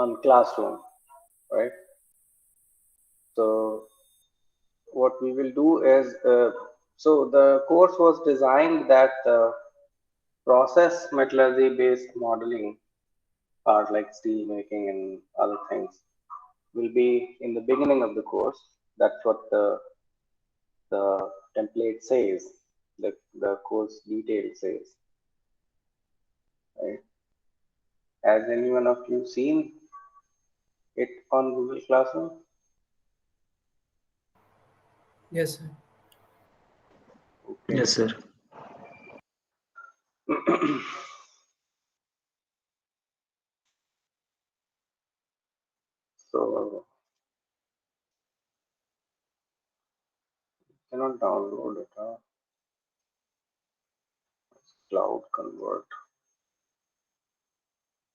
on classroom, right? So what we will do is, so the course was designed that process metallurgy based modeling part like steel making and other things will be in the beginning of the course. That's what the template says, the course detail says, right? Has any one of you seen it on Google Classroom? Yes, sir. Okay. Yes, sir. So cannot download it. Cloud convert.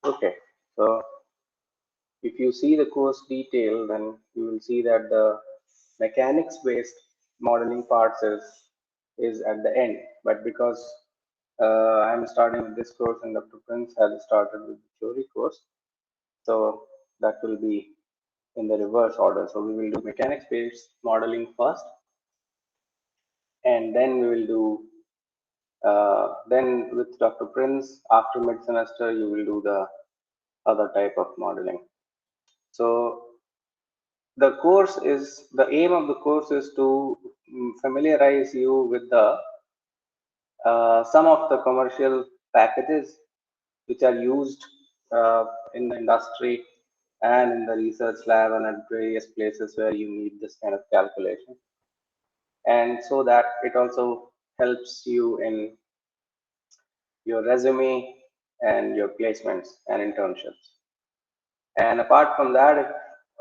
Okay. So if you see the course detail, then you will see that the mechanics based modeling parts is at the end. But because I'm starting with this course and Dr. Prince has started with the theory course, so that will be in the reverse order. So we will do mechanics based modeling first, and then we will do then with Dr. Prince after mid semester you will do the other type of modeling. So the aim of the course is to familiarize you with the some of the commercial packages which are used in the industry and in the research lab and at various places where you need this kind of calculation, and so that it also helps you in your resume and your placements and internships. And apart from that, if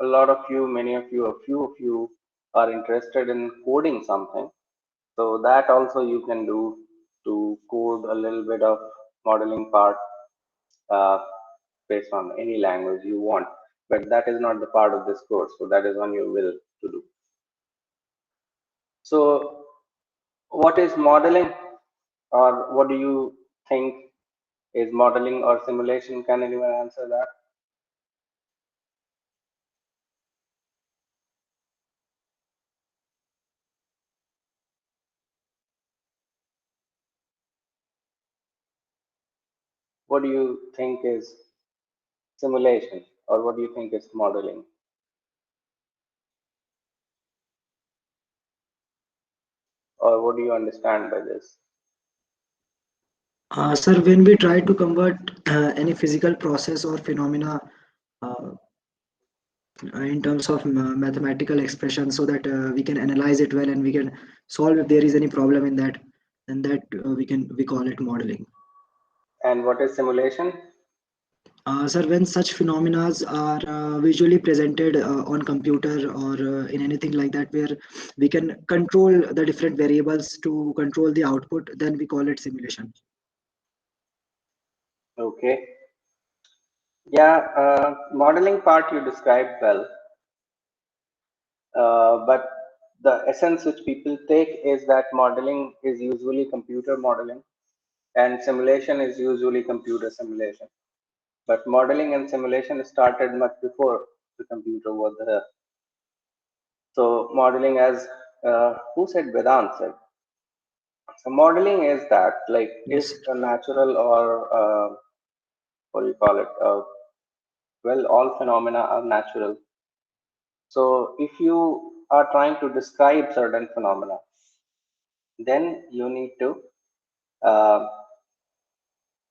a lot of you, many of you, a few of you are interested in coding something, so that also you can do to code a little bit of modeling part uh, based on any language you want. But that is not the part of this course, so that is on your will to do. So what is modeling, or what do you think is modeling or simulation? Can anyone answer that? What do you think is simulation, or what do you think is modeling? Or what do you understand by this? Sir, when we try to convert any physical process or phenomena uh, in terms of mathematical expression so that we can analyze it well and we can solve if there is any problem in that, then that we call it modeling. And what is simulation? Sir, when such phenomena are visually presented on computer or in anything like that, where we can control the different variables to control the output, then we call it simulation. Okay. Yeah, modeling part you described well, but the essence which people take is that modeling is usually computer modeling and simulation is usually computer simulation. But modeling and simulation started much before the computer was there. So modeling, as who said, Vedant said. So modeling is that, like, if Yes. a natural or what do you call it? Well, all phenomena are natural. So if you are trying to describe certain phenomena, then you need to. Uh,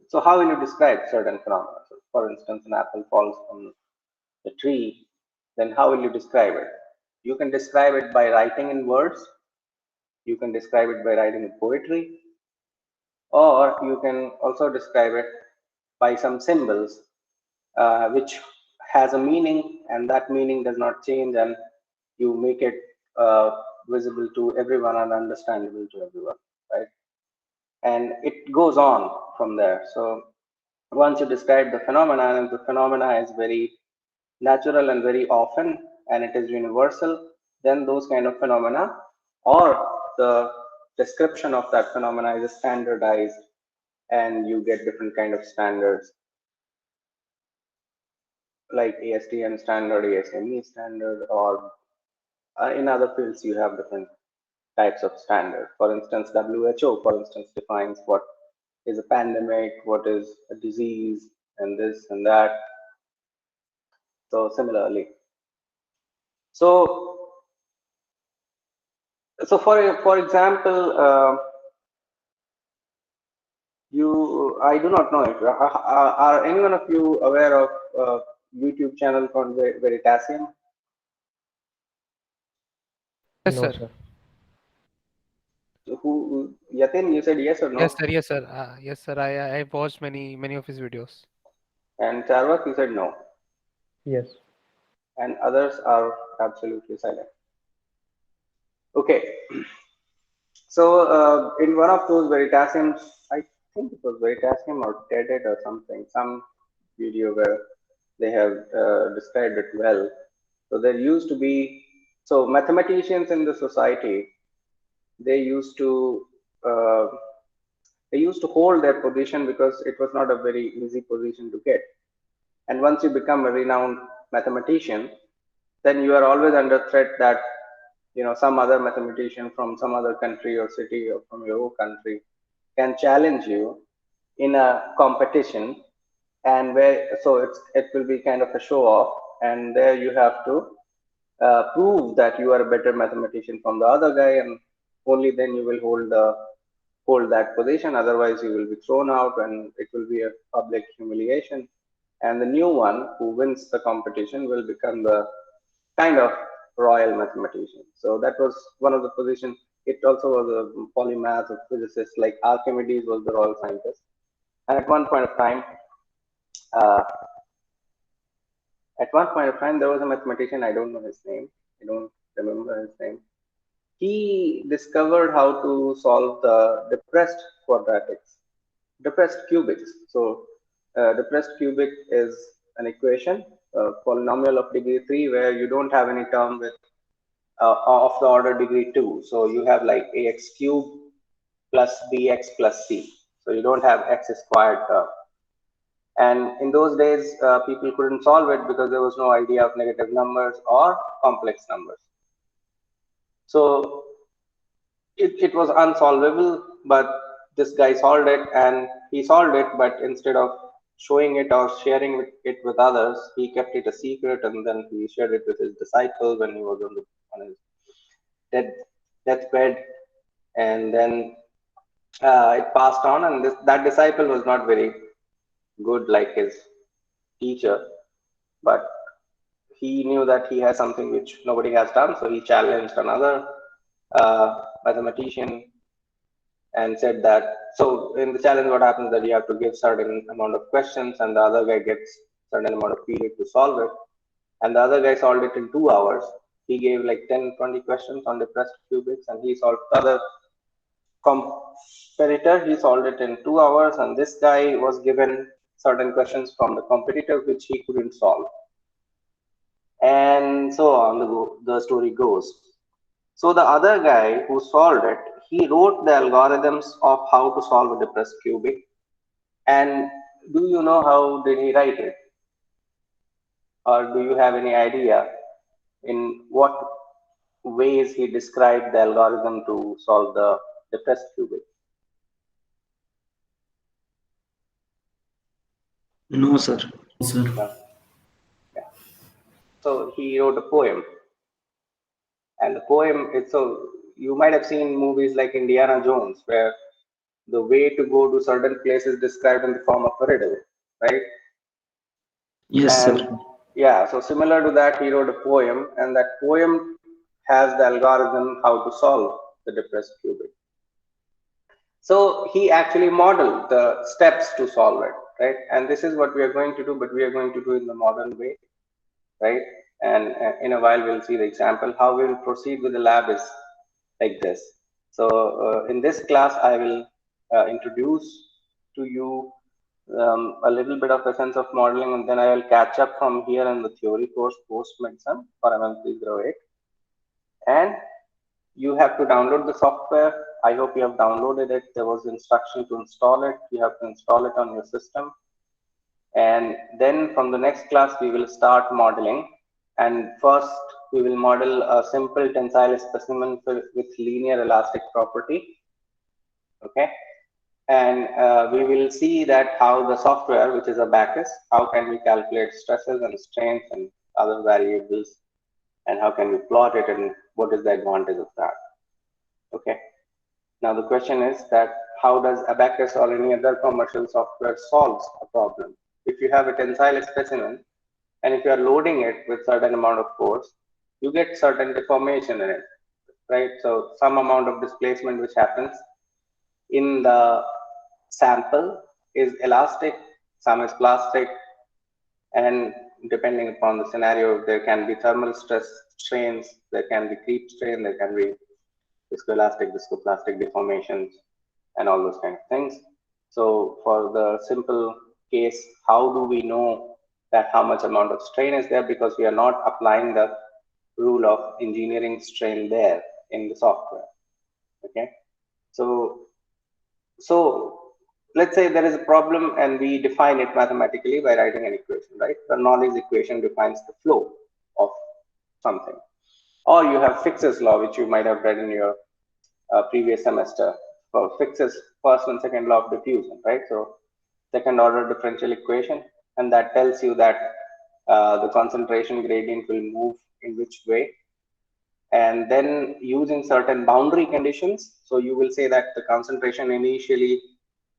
so how will you describe certain phenomena? So for instance, an apple falls from the tree. Then how will you describe it? You can describe it by writing in words. You can describe it by writing in poetry, or you can also describe it by some symbols, which has a meaning, and that meaning does not change, and you make it uh, visible to everyone and understandable to everyone, right? And it goes on from there. So once you describe the phenomenon, and the phenomena is very natural and very often, and it is universal, then those kind of phenomena or the description of that phenomena is standardized, and you get different kind of standards. like ASTM standard, ASME standard, or in other fields you have different types of standard. For instance, WHO, for instance, defines what is a pandemic, what is a disease, and this and that. So similarly, so for example, I do not know if are any one of you aware of YouTube channel called Veritasium? Yes, No, sir. sir. Who Yatin? You said yes or Yes, no? sir. Yes, sir. Yes, sir. I watched many of his videos. And Charvak, you said no. Yes. And others are absolutely silent. Okay. So in one of those Veritasiums, I think it was Veritasium or TED or something, some video where they have described it well. So there used to be, so mathematicians in the society, they used to uh, they used to hold their position because it was not a very easy position to get. And once you become a renowned mathematician, then you are always under threat that some other mathematician from some other country or city or from your own country can challenge you in a competition, and where so it will be kind of a show off, and there you have to prove that you are a better mathematician from the other guy, and only then you will hold that position. Otherwise, you will be thrown out, and it will be a public humiliation. And the new one who wins the competition will become the kind of royal mathematician. So that was one of the positions. It also was a polymath of physicists, like Archimedes was the royal scientist. And uh, at one point of time, there was a mathematician. I don't know his name. I don't remember his name. He discovered how to solve the depressed quadratics, depressed cubics. So depressed cubic is an equation, polynomial of degree 3, where you don't have any term with of the order degree 2. So you have like ax cubed plus bx plus c. So you don't have x squared term. And in those days, people couldn't solve it because there was no idea of negative numbers or complex numbers. So it was unsolvable, but this guy solved it, and he solved it, but instead of showing it or sharing it with others, he kept it a secret, and then he shared it with his disciples when he was on his death, deathbed. And then it passed on, and that disciple was not very good like his teacher, but he knew that he has something which nobody has done, so he challenged another mathematician and said that, so in the challenge what happens that you have to give certain amount of questions, and the other guy gets certain amount of period to solve it, and the other guy solved it in 2 hours. He gave like 10-20 questions on depressed cubics, and he solved the other competitor, he solved it in 2 hours, and this guy was given certain questions from the competitor which he couldn't solve, and so on the story goes. So the other guy who solved it, he wrote the algorithms of how to solve a depressed cubic. And do you know how did he write it? Or do you have any idea in what ways he described the algorithm to solve the depressed cubic? No, sir. No. Yeah. So he wrote a poem, and the poem is, so you might have seen movies like Indiana Jones, where the way to go to certain places described in the form of a riddle, right? Yes, sir. And yeah, so similar to that, he wrote a poem, and that poem has the algorithm how to solve the depressed cubic. So he actually modeled the steps to solve it, right? And this is what we are going to do, but we are going to do in the modern way, right? And in a while, we'll see the example. How we will proceed with the lab is like this. So in this class, I will introduce to you a little bit of a sense of modeling, and then I will catch up from here in the theory course post medicine for MM308. And you have to download the software. I hope you have downloaded it. There was instruction to install it. You have to install it on your system. And then from the next class, we will start modeling. And first, we will model a simple tensile specimen with linear elastic property. Okay. And we will see that how the software, which is Abacus, how can we calculate stresses and strains and other variables, and how can we plot it, and what is the advantage of that. Okay. Now the question is that how does Abacus or any other commercial software solves a problem? If you have a tensile specimen and if you are loading it with certain amount of force, you get certain deformation in it, right? So some amount of displacement which happens in the sample is elastic, some is plastic, and depending upon the scenario, there can be thermal stress strains, there can be creep strain, there can be viscoelastic, viscoplastic deformations, and all those kind of things. So for the simple case, how do we know that how much amount of strain is there? Because we are not applying the rule of engineering strain there in the software. Okay. So let's say there is a problem and we define it mathematically by writing an equation, right? The knowledge equation defines the flow of something. Or you have Fick's law, which you might have read in your previous semester, for Fick's first and second law of diffusion, right? So second order differential equation, and that tells you that the concentration gradient will move in which way. And then using certain boundary conditions, so you will say that the concentration initially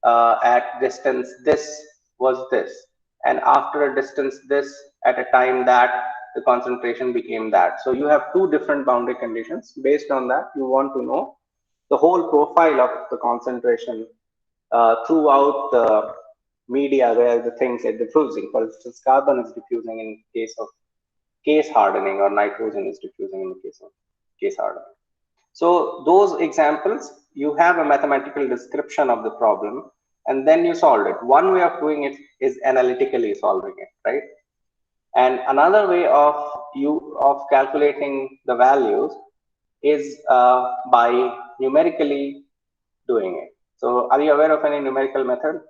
at distance this was this, and after a distance this at a time that, the concentration became that. So you have two different boundary conditions. Based on that, you want to know the whole profile of the concentration throughout the media where the things are diffusing. For instance, carbon is diffusing in case of case hardening, or nitrogen is diffusing in the case of case hardening. So those examples, you have a mathematical description of the problem, and then you solve it. One way of doing it is analytically solving it, right? And another way of calculating the values is by numerically doing it. So are you aware of any numerical method?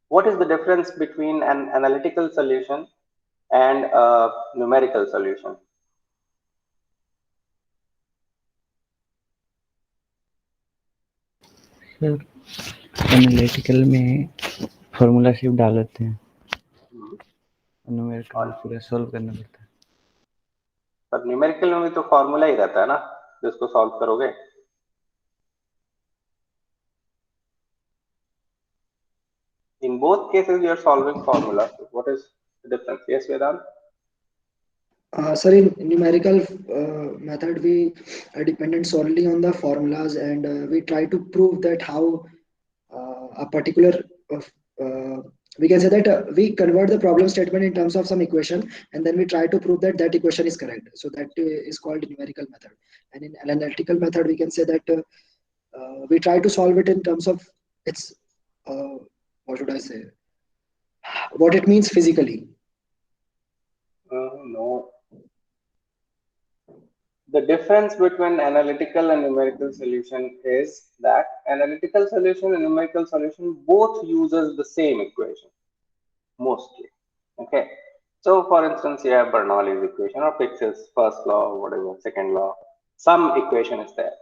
What is the difference between an analytical solution and a numerical solution? Sir analytical में formula सिर्फ डाल देते हैं, numerical में पूरा solve करना पड़ता है। पर न्यूमेरिकल में भी तो फॉर्मूला ही रहता है ना, जिसको सॉल्व करोगे। In both cases, you are solving formula. So what is the difference? Yes, Vedant? Sir, in numerical method, we are dependent solely on the formulas, and we try to prove that how a particular we can say that we convert the problem statement in terms of some equation, and then we try to prove that that equation is correct. So that is called numerical method. And in analytical method, we can say that we try to solve it in terms of its what should I say, what it means physically. No. The difference between analytical and numerical solution is that analytical solution and numerical solution both uses the same equation, mostly. Okay. So for instance, you have Bernoulli's equation or Fick's first law or whatever, second law, some equation is there.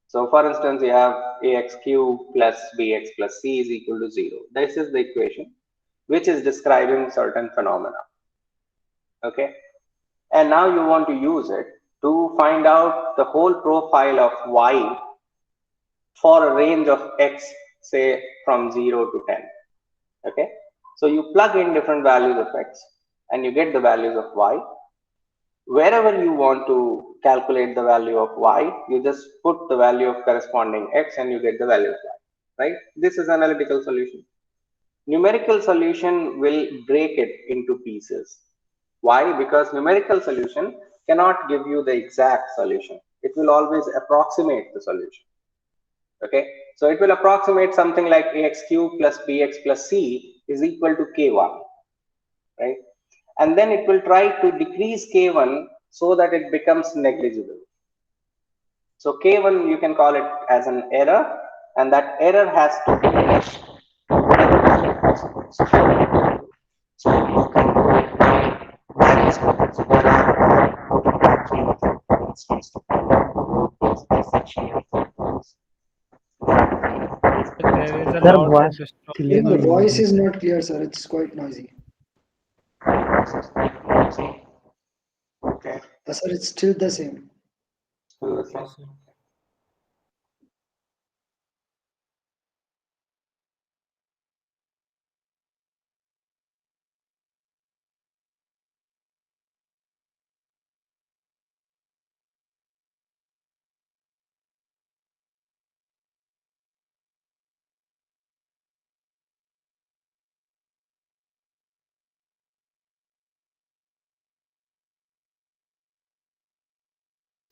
So for instance, you have ax cube plus bx plus c is equal to 0. This is the equation which is describing certain phenomena. Okay. And now you want to use it to find out the whole profile of y for a range of x, say from 0 to 10. Okay. So you plug in different values of x and you get the values of y. Wherever you want to calculate the value of y, you just put the value of corresponding x and you get the value of y, right? This is analytical solution. Numerical solution will break it into pieces. Why? Because numerical solution cannot give you the exact solution. It will always approximate the solution. Okay, so it will approximate something like ax cube plus bx plus c is equal to k1, right? And then it will try to decrease k1 so that it becomes negligible. So k1 you can call it as an error, and that error has to be So you can do various methods. So there are three methods. For instance, to find out the root is by sectional formulas. But there is a Sir, lot of voice disturbance. Even clearly the not voice audible. is not clear, sir. It's quite noisy. Okay. Sir, it's still the same. Okay.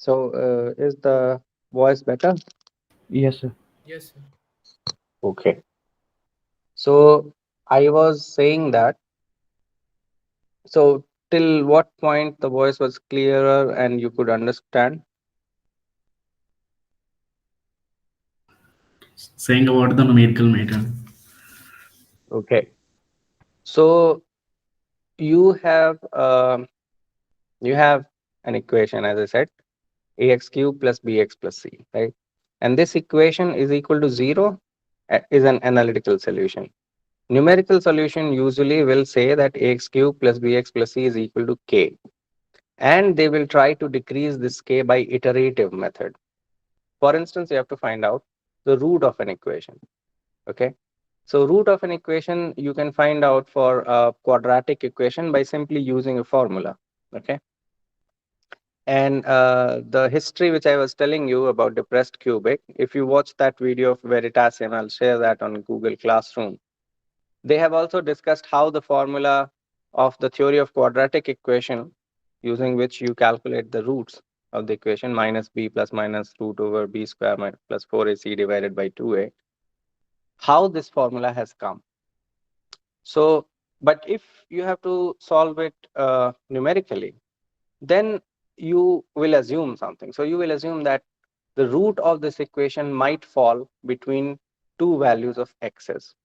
So, is the voice better? Yes, sir. Okay. So, I was saying that, so till what point the voice was clearer and you could understand? Saying about the numerical method. Okay. So, you have you have an equation, as I said, ax cube plus bx plus c, right? And this equation is equal to 0 is an analytical solution. Numerical solution usually will say that ax cube plus bx plus c is equal to k. And they will try to decrease this k by iterative method. For instance, you have to find out the root of an equation. Okay. So root of an equation you can find out for a quadratic equation by simply using a formula. Okay. And the history which I was telling you about depressed cubic, if you watch that video of Veritasium, I'll share that on Google Classroom. They have also discussed how the formula of the theory of quadratic equation, using which you calculate the roots of the equation, minus b plus minus root over b square plus 4ac divided by 2a, how this formula has come. So, but if you have to solve it numerically, then you will assume something. So you will assume that the root of this equation might fall between two values of x's.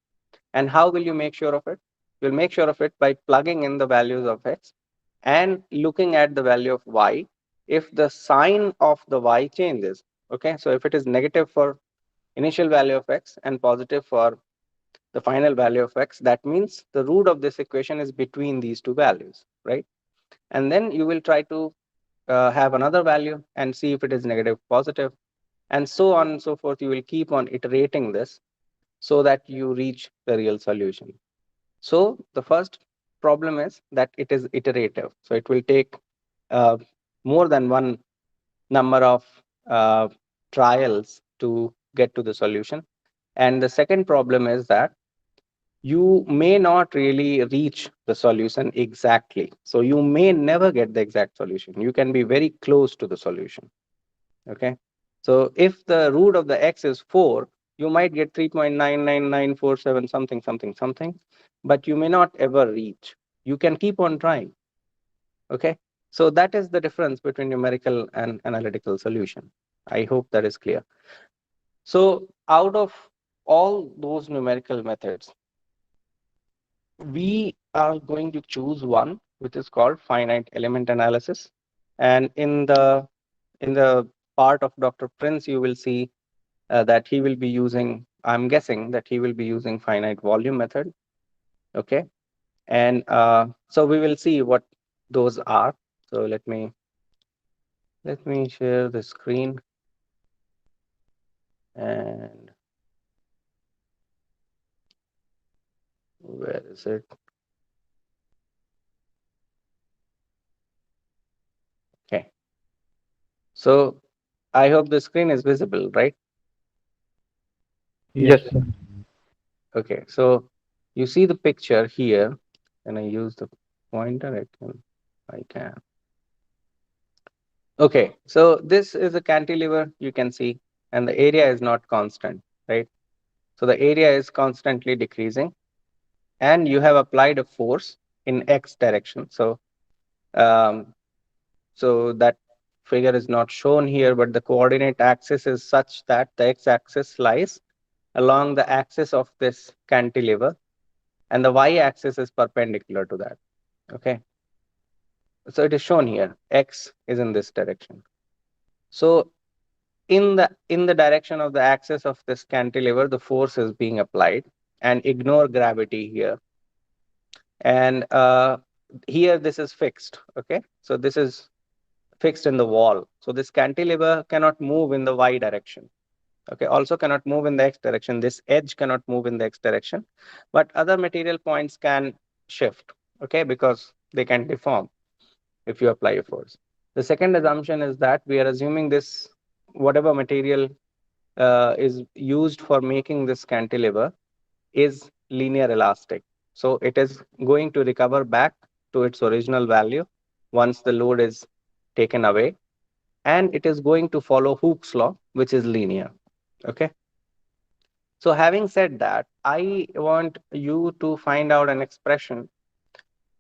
And how will you make sure of it? You'll make sure of it by plugging in the values of x and looking at the value of y. If the sign of the y changes, okay, so if it is negative for initial value of x and positive for the final value of x, that means the root of this equation is between these two values, right? And then you will try to have another value and see if it is negative, positive, and so on and so forth. You will keep on iterating this so that you reach the real solution. So the first problem is that it is iterative. So it will take uh, more than one number of uh, trials to get to the solution. And the second problem is that you may not really reach the solution exactly. So you may never get the exact solution. You can be very close to the solution. Okay. So if the root of the x is 4, you might get 3.99947 something, something, something, but you may not ever reach. You can keep on trying. Okay. So that is the difference between numerical and analytical solution. I hope that is clear. So out of all those numerical methods, we are going to choose one which is called finite element analysis. And in the part of Dr. Prince, you will see that he will be using, I'm guessing that he will be using finite volume method. Okay. And so we will see what those are. So let me share the screen. And where is it? Okay. So I hope the screen is visible, right? Yes, sir. Okay. So you see the picture here, and I use the pointer. I can. Okay. So this is a cantilever, you can see, and the area is not constant, right? So the area is constantly decreasing, and you have applied a force in x direction. So um, so that figure is not shown here, but the coordinate axis is such that the x-axis lies along the axis of this cantilever, and the y-axis is perpendicular to that. Okay, so it is shown here, x is in this direction. So in the direction of the axis of this cantilever, the force is being applied, and ignore gravity here. And here this is fixed. Okay, so this is fixed in the wall. So this cantilever cannot move in the y direction. Okay, also cannot move in the x direction. This edge cannot move in the x direction, but other material points can shift. Okay, because they can deform if you apply a force. The second assumption is that we are assuming this, whatever material is used for making this cantilever is linear elastic. So it is going to recover back to its original value once the load is taken away, and it is going to follow Hooke's law, which is linear. Okay. So having said that, I want you to find out an expression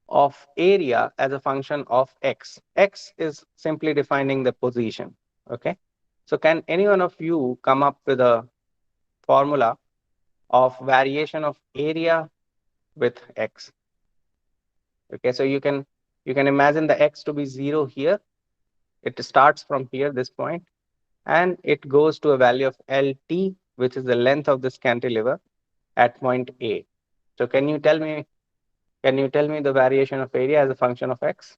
of area as a function of x. X is simply defining the position. Okay. So can any one of you come up with a formula of variation of area with x? Okay, so you can imagine the x to be 0 here. It starts from here, this point, and it goes to a value of LT, which is the length of this cantilever at point A. So can you tell me the variation of area as a function of x?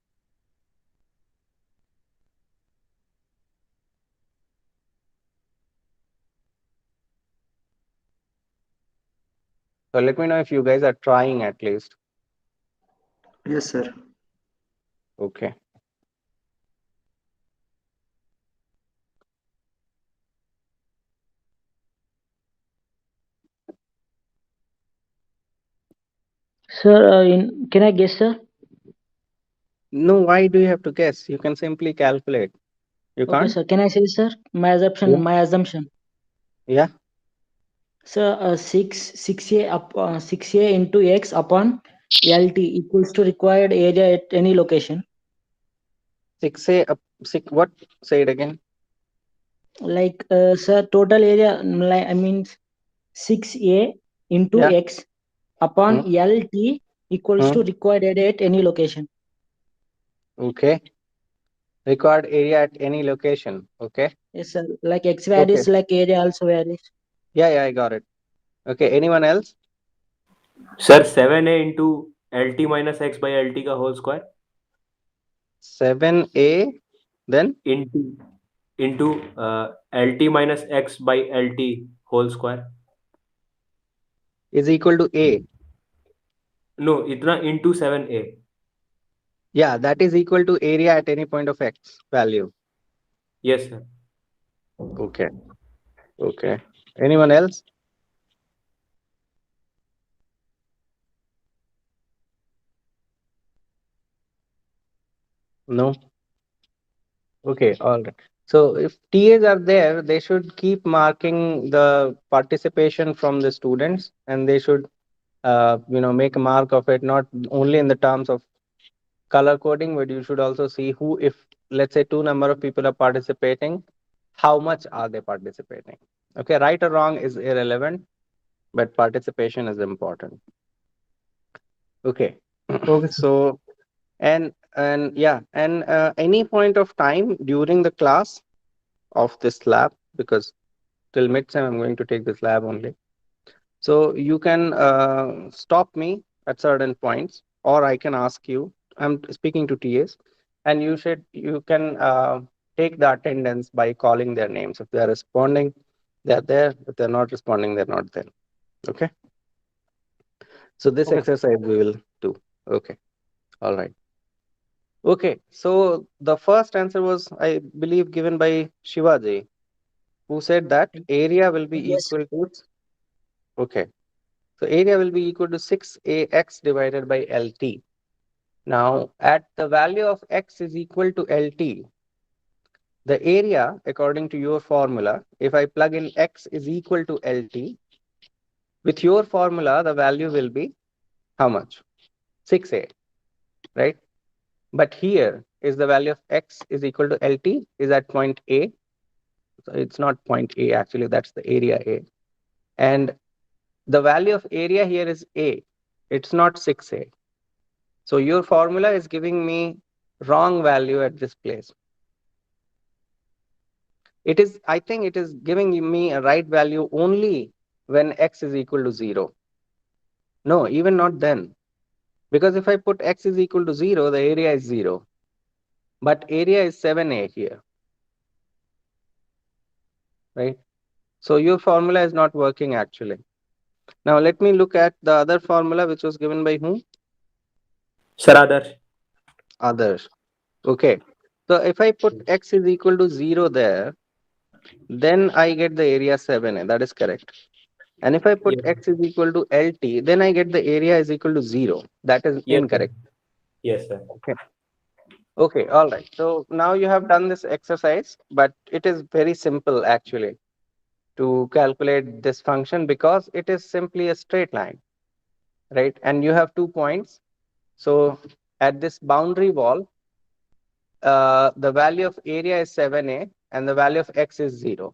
So let me know if you guys are trying at least. Yes, sir. Okay. Sir, can I guess, sir? No, why do you have to guess? You can simply calculate. You Okay, can't? sir. Can I say, sir? My assumption. Yeah. My assumption. Yeah. Sir, 6a into x upon LT equals to required area at any location. 6a up 6 what? Say it again. Like, sir, total area. I mean, 6a into Yeah. x upon Hmm. LT equals to Hmm. required area at any location. Okay. Required area at any location. Okay. Yes, sir. Like x Okay. varies, like area also varies. Yeah, I got it. Okay. Anyone else? Sir 7a into LT minus x by LT का whole square 7a then into LT minus x by LT whole square. is equal to a. No, इतना into 7a. Yeah, that is equal to area at any point of x value. Yes, sir. Okay. Okay. Anyone else? No. Okay. All right. So if TAs are there, they should keep marking the participation from the students, and they should make a mark of it, not only in the terms of color coding, but you should also see who, if let's say two number of people are participating, how much are they participating? Okay, right or wrong is irrelevant, but participation is important. Okay. Okay, sir. So and any point of time during the class of this lab, because till mid-sem I'm going to take this lab only. So you can stop me at certain points, or I can ask you. I'm speaking to TAs, and you can take the attendance by calling their names. If they are responding, they're there. If they're not responding, they're not there. Okay. So this Okay, sir. exercise we will do. Okay. All right. Okay. So the first answer was, I believe, given by Shivaji, who said that area will be Yes. equal to. Okay. So area will be equal to 6ax divided by LT. Now, at the value of x is equal to LT, the area, according to your formula, if I plug in x is equal to LT, with your formula, the value will be how much? 6a, right? But here is the value of x is equal to LT is at point A. So it's not point A, actually, that's the area A. And the value of area here is A. It's not 6a. So your formula is giving me wrong value at this place. It is, I think it is giving me a right value only when x is equal to 0. No, even not then. Because if I put x is equal to 0, the area is 0. But area is 7a here. Right? So your formula is not working actually. Now let me look at the other formula which was given by whom? Sir, Adarsh. Others. Okay. So if I put x is equal to 0 there, then I get the area 7a. That is correct. And if I put Yes. x is equal to LT, then I get the area is equal to 0. That is Yes, sir. incorrect. Yes, sir. Okay. Okay. All right. So now you have done this exercise, but it is very simple actually to calculate this function because it is simply a straight line, right? And you have 2 points. So at this boundary wall, the value of area is 7a and the value of x is 0.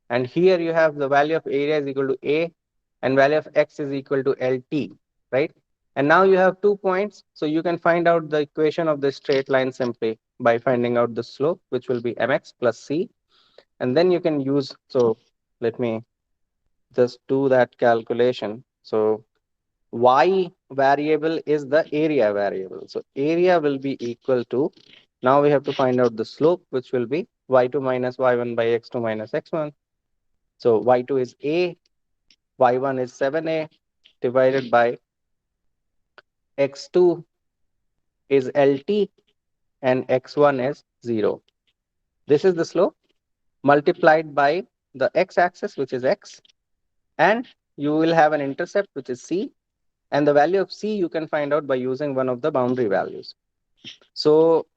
And here you have the value of area is equal to a and value of x is equal to LT, right? And now you have 2 points. So you can find out the equation of the straight line simply by finding out the slope, which will be mx plus c. And then you can use, so let me just do that calculation. So y variable is the area variable. So area will be equal to, now we have to find out the slope, which will be y2 minus y1 by x2 minus x1. So y2 is a, y1 is 7a divided by x2 is LT and x1 is 0. This is the slope multiplied by the x-axis, which is x, and you will have an intercept, which is c, and the value of c you can find out by using one of the boundary values. So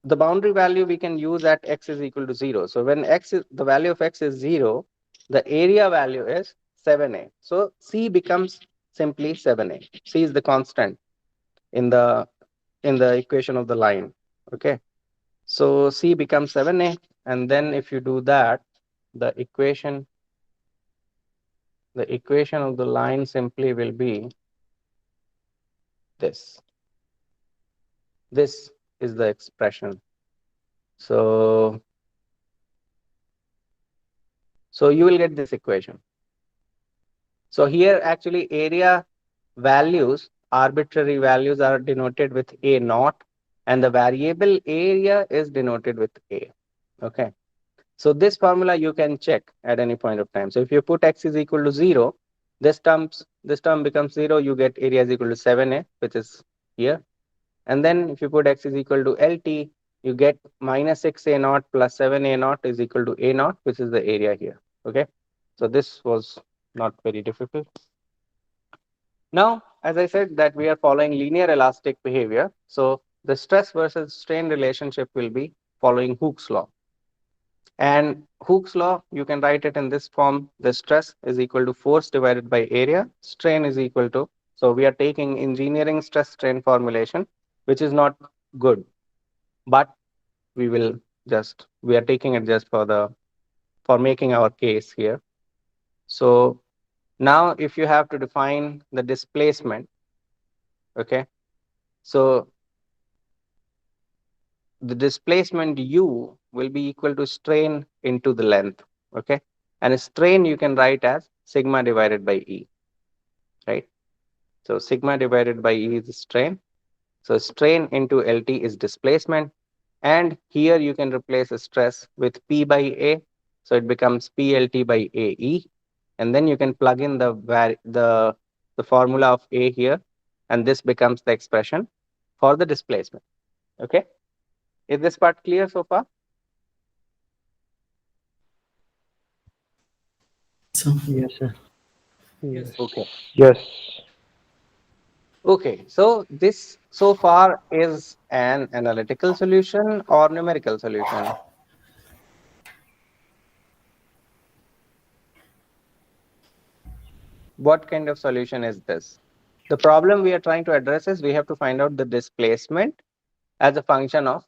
the boundary value we can use at x is equal to 0. So when the value of x is 0, the area value is 7a. So c becomes simply 7a. C is the constant in the equation of the line. Okay. So c becomes 7a, and then if you do that, the equation of the line simply will be this. This is the expression. So you will get this equation. So here actually area values, arbitrary values are denoted with a naught, and the variable area is denoted with a. Okay. So this formula you can check at any point of time. So if you put x is equal to 0, this term becomes 0, you get area is equal to 7a, which is here. And then if you put x is equal to LT, you get minus 6a naught plus 7a naught is equal to a naught, which is the area here. Okay. So this was not very difficult. Now, as I said that we are following linear elastic behavior. So the stress versus strain relationship will be following Hooke's law. And Hooke's law, you can write it in this form. The stress is equal to force divided by area. Strain is equal to, so we are taking engineering stress strain formulation, which is not good, but we are taking it just for making our case here. So now if you have to define the displacement, okay, so the displacement u will be equal to strain into the length, okay, and a strain you can write as sigma divided by E, right? So sigma divided by E is strain. So strain into LT is displacement, and here you can replace the stress with P by A, so it becomes PLT by AE, and then you can plug in the formula of A here, and this becomes the expression for the displacement. Okay, is this part clear so far? So Yes, sir. Yes. Okay. Yes. Okay, so this so far is an analytical solution or numerical solution? What kind of solution is this? The problem we are trying to address is we have to find out the displacement as a function of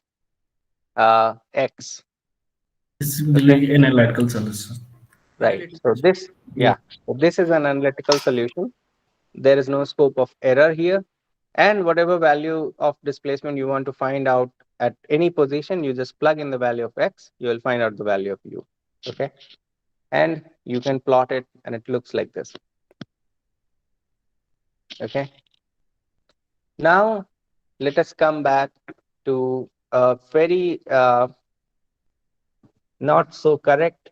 x. it's Okay, really an analytical solution. right. So this, yeah, so this is an analytical solution. There is no scope of error here. And whatever value of displacement you want to find out at any position, you just plug in the value of x, you will find out the value of u. Okay. And you can plot it and it looks like this. Okay. Now let us come back to a very not so correct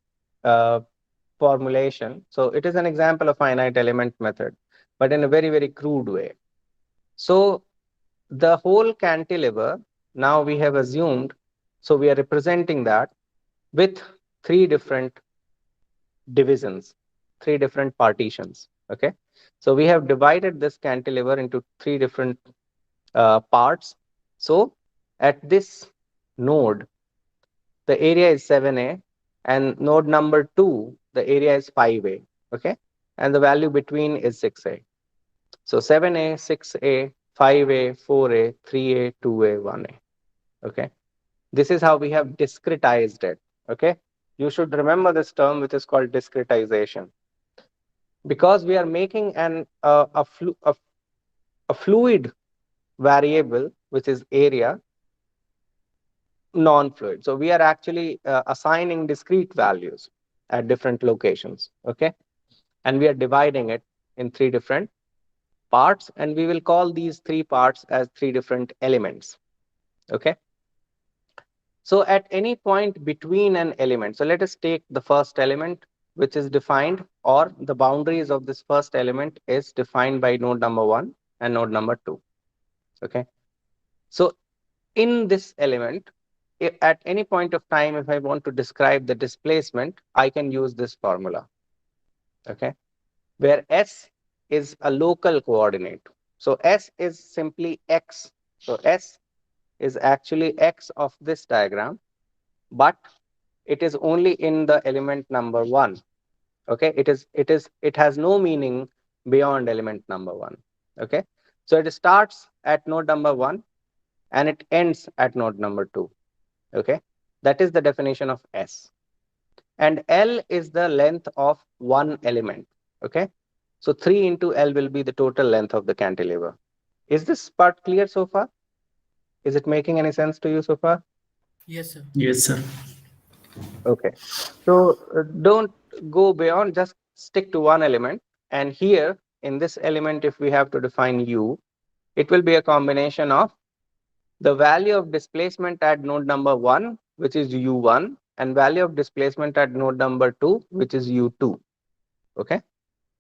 formulation. So it is an example of finite element method, but in a very, very crude way. So the whole cantilever, now we have assumed, so we are representing that with three different divisions, three different partitions. Okay. So we have divided this cantilever into three different parts. So at this node, the area is 7a, and node number 2, the area is 5a. Okay. And the value between is 6a. So 7a, 6a, 5a, 4a, 3a, 2a, 1a. Okay. This is how we have discretized it. Okay. You should remember this term, which is called discretization, because we are making a fluid variable, which is area, non-fluid. So we are actually assigning discrete values at different locations. Okay. And we are dividing it in three different parts, and we will call these three parts as three different elements. Okay. So at any point between an element, so let us take the first element, which is defined, or the boundaries of this first element is defined by node number 1 and node number 2. Okay. So in this element, if at any point of time, if I want to describe the displacement, I can use this formula. Okay. Where S is a local coordinate. So S is simply X. So S is actually X of this diagram, but it is only in the element number 1. Okay. It has no meaning beyond element number 1. Okay. So it starts at node number 1 and it ends at node number 2. Okay. That is the definition of S. And L is the length of one element. Okay. So 3 into L will be the total length of the cantilever. Is this part clear so far? Is it making any sense to you so far? Yes, sir. Yes, sir. Okay. So don't go beyond, just stick to one element. And here in this element, if we have to define U, it will be a combination of the value of displacement at node number 1, which is U1, and value of displacement at node number 2, which is U2. Okay.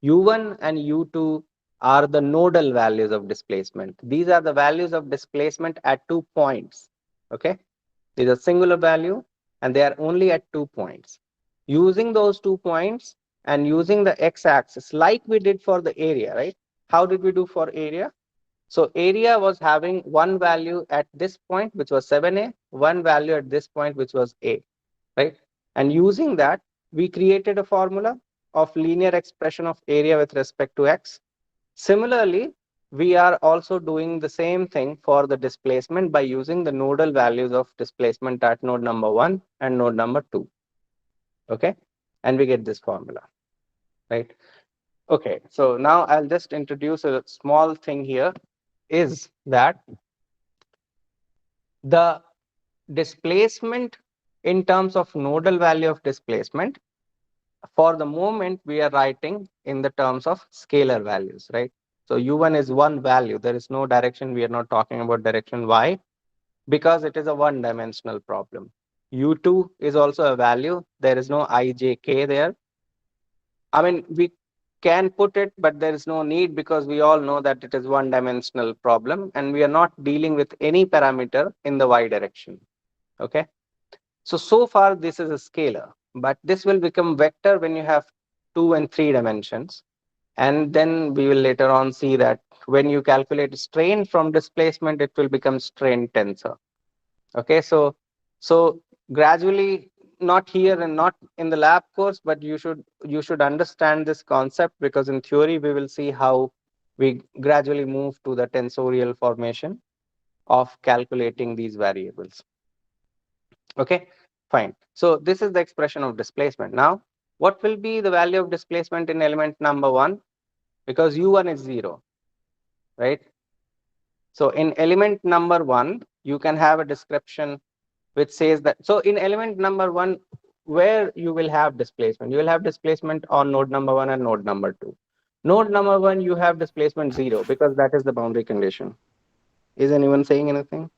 U1 and U2 are the nodal values of displacement. These are the values of displacement at 2 points. Okay. These are singular value and they are only at 2 points. Using those 2 points and using the x-axis like we did for the area, right? How did we do for area? So area was having one value at this point, which was 7a, one value at this point, which was a, right? And using that, we created a formula of linear expression of area with respect to x. Similarly, we are also doing the same thing for the displacement by using the nodal values of displacement at node number 1 and node number 2. Okay. And we get this formula, right? Okay. So now I'll just introduce a small thing here, is that the displacement in terms of nodal value of displacement, for the moment we are writing in the terms of scalar values, right? So u1 is one value. There is no direction. We are not talking about direction. Why? Because it is a one-dimensional problem. u2 is also a value. There is no ijk there. I mean, we can put it, but there is no need because we all know that it is one-dimensional problem and we are not dealing with any parameter in the y direction. Okay. So far this is a scalar, but this will become vector when you have 2 and 3 dimensions. And then we will later on see that when you calculate strain from displacement, it will become strain tensor. Okay, so gradually, not here and not in the lab course, but you should understand this concept, because in theory we will see how we gradually move to the tensorial formation of calculating these variables. Okay, fine. So this is the expression of displacement. Now, what will be the value of displacement in element number 1? because U1 is 0, right? So in element number 1, you can have a description which says that. So in element number 1, where you will have displacement? You will have displacement on node number 1 and node number 2. Node number 1, you have displacement 0 because that is the boundary condition. Is anyone saying anything?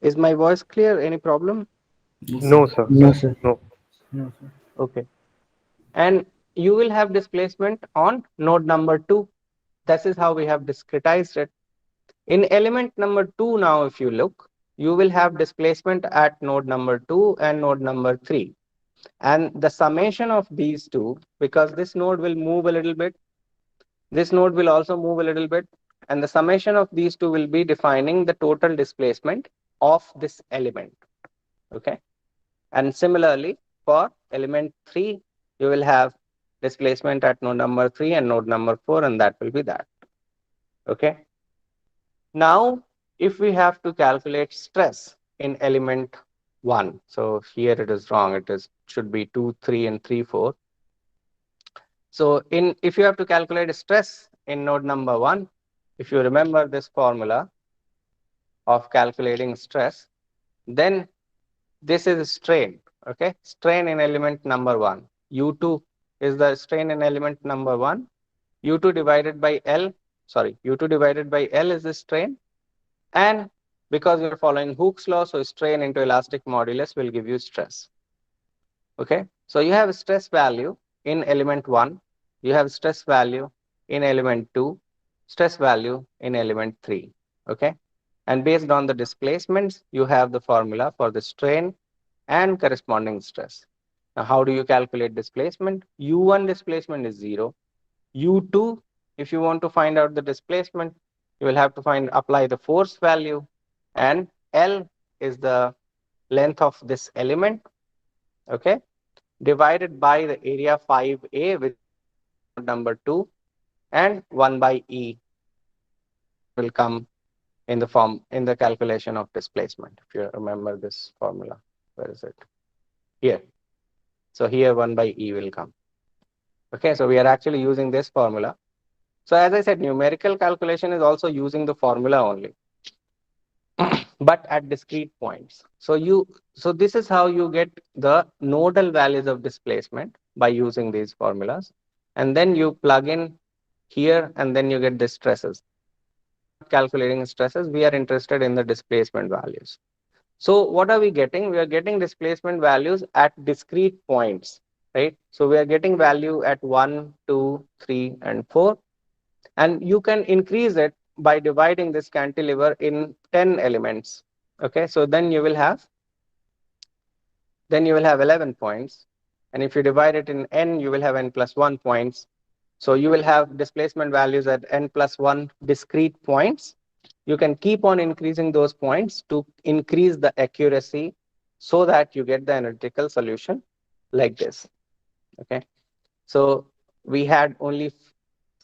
Is my voice clear? Any problem? No, sir. No, sir. No. No, sir. Okay. And you will have displacement on node number 2. This is how we have discretized it. In element number 2 now, if you look, you will have displacement at node number 2 and node number 3. And the summation of these two, because this node will move a little bit, this node will also move a little bit, and the summation of these two will be defining the total displacement of this element. Okay. And similarly, for element 3, you will have displacement at node number 3 and node number 4, and that will be that. Okay. Now, if we have to calculate stress in element 1, so here it is wrong, should be 2, 3, and 3, 4. So if you have to calculate stress in node number 1, if you remember this formula of calculating stress, then this is strain. Okay, strain in element number 1. U2 is the strain in element number 1. U2 divided by L, U2 divided by L is the strain. And because you're following Hooke's law, so strain into elastic modulus will give you stress. Okay, so you have a stress value in element 1, you have stress value in element 2, stress value in element 3. Okay, and based on the displacements, you have the formula for the strain and corresponding stress. Now, how do you calculate displacement? U1 displacement is 0. U2, if you want to find out the displacement, you will have to apply the force value, and L is the length of this element, okay, divided by the area 5A, which is number 2, and 1 by E will come in the calculation of displacement. If you remember this formula, where is it? Here. So here 1 by E will come. Okay, so we are actually using this formula. So as I said, numerical calculation is also using the formula only, but at discrete points. So this is how you get the nodal values of displacement by using these formulas, and then you plug in here, and then you get the stresses. Calculating stresses, we are interested in the displacement values. So what are we getting? We are getting displacement values at discrete points, right? So we are getting value at 1, 2, 3, and 4. And you can increase it by dividing this cantilever in 10 elements. Okay, so then you will have 11 points. And if you divide it in n, you will have n plus 1 points. So you will have displacement values at n plus 1 discrete points. You can keep on increasing those points to increase the accuracy so that you get the analytical solution like this. Okay, so we had only